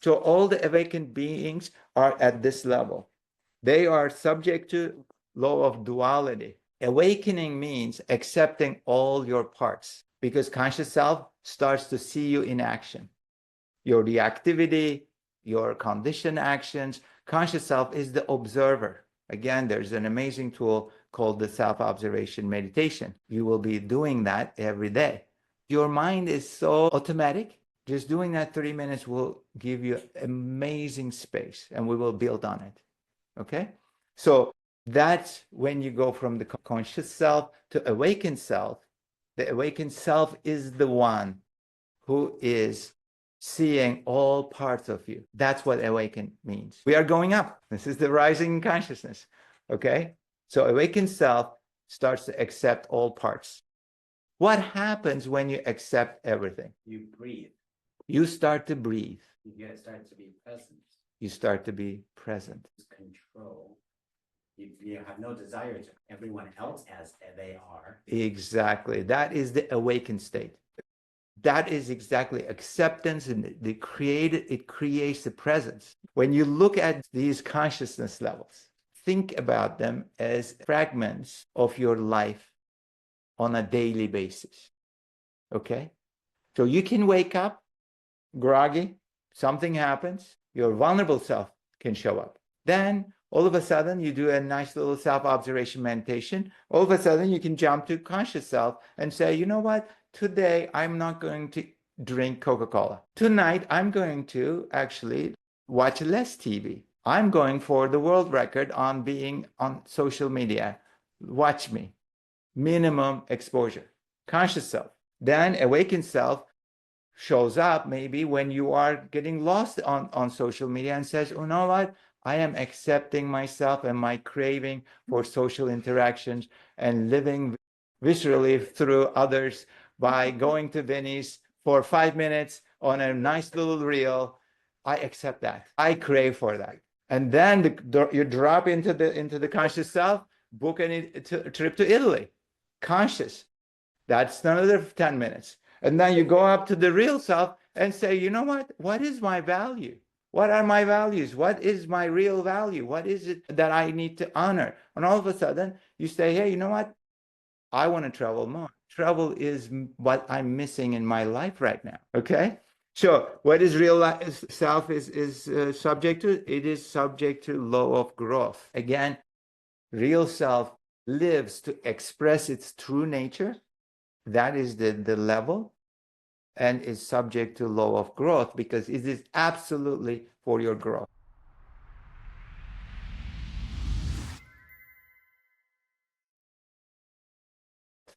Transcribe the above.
So all the awakened beings are at this level. They are subject to law of duality. Awakening means accepting all your parts, because conscious self starts to see you in action. Your reactivity, your conditioned actions. Conscious self is the observer. Again, there's an amazing tool called the self-observation meditation. You will be doing that every day. Your mind is so automatic. Just doing that 30 minutes will give you amazing space, and we will build on it. Okay? So that's when you go from the conscious self to awakened self. The awakened self is the one who is seeing all parts of you. That's what awakened means. We are going up. This is the rising consciousness. Okay? So awakened self starts to accept all parts. What happens when you accept everything? You breathe. You start to breathe. You start to be present. You start to be present. Control. You have no desire to everyone else as they are. Exactly. That is the awakened state. That is exactly acceptance, and it creates the presence. When you look at these consciousness levels, think about them as fragments of your life on a daily basis. Okay? So you can wake up groggy, something happens, your vulnerable self can show up. Then all of a sudden you do a nice little self-observation meditation. All of a sudden you can jump to conscious self and say, you know what? Today I'm not going to drink Coca-Cola. Tonight I'm going to actually watch less TV. I'm going for the world record on being on social media. Watch me. Minimum exposure. Conscious self. Then awakened self shows up maybe when you are getting lost on social media and says, oh, you know what? I am accepting myself and my craving for social interactions and living viscerally through others by going to Venice for 5 minutes on a nice little reel. I accept that. I crave for that. And then you drop into the conscious self, book a trip to Italy. Conscious. That's another 10 minutes. And then you go up to the real self and say, you know what? What is my value? What are my values? What is my real value? What is it that I need to honor? And all of a sudden you say, hey, you know what? I want to travel more. Travel is what I'm missing in my life right now. Okay? So what is real self is subject to? It is subject to law of growth. Again, real self lives to express its true nature. That is the level, and is subject to law of growth because it is absolutely for your growth.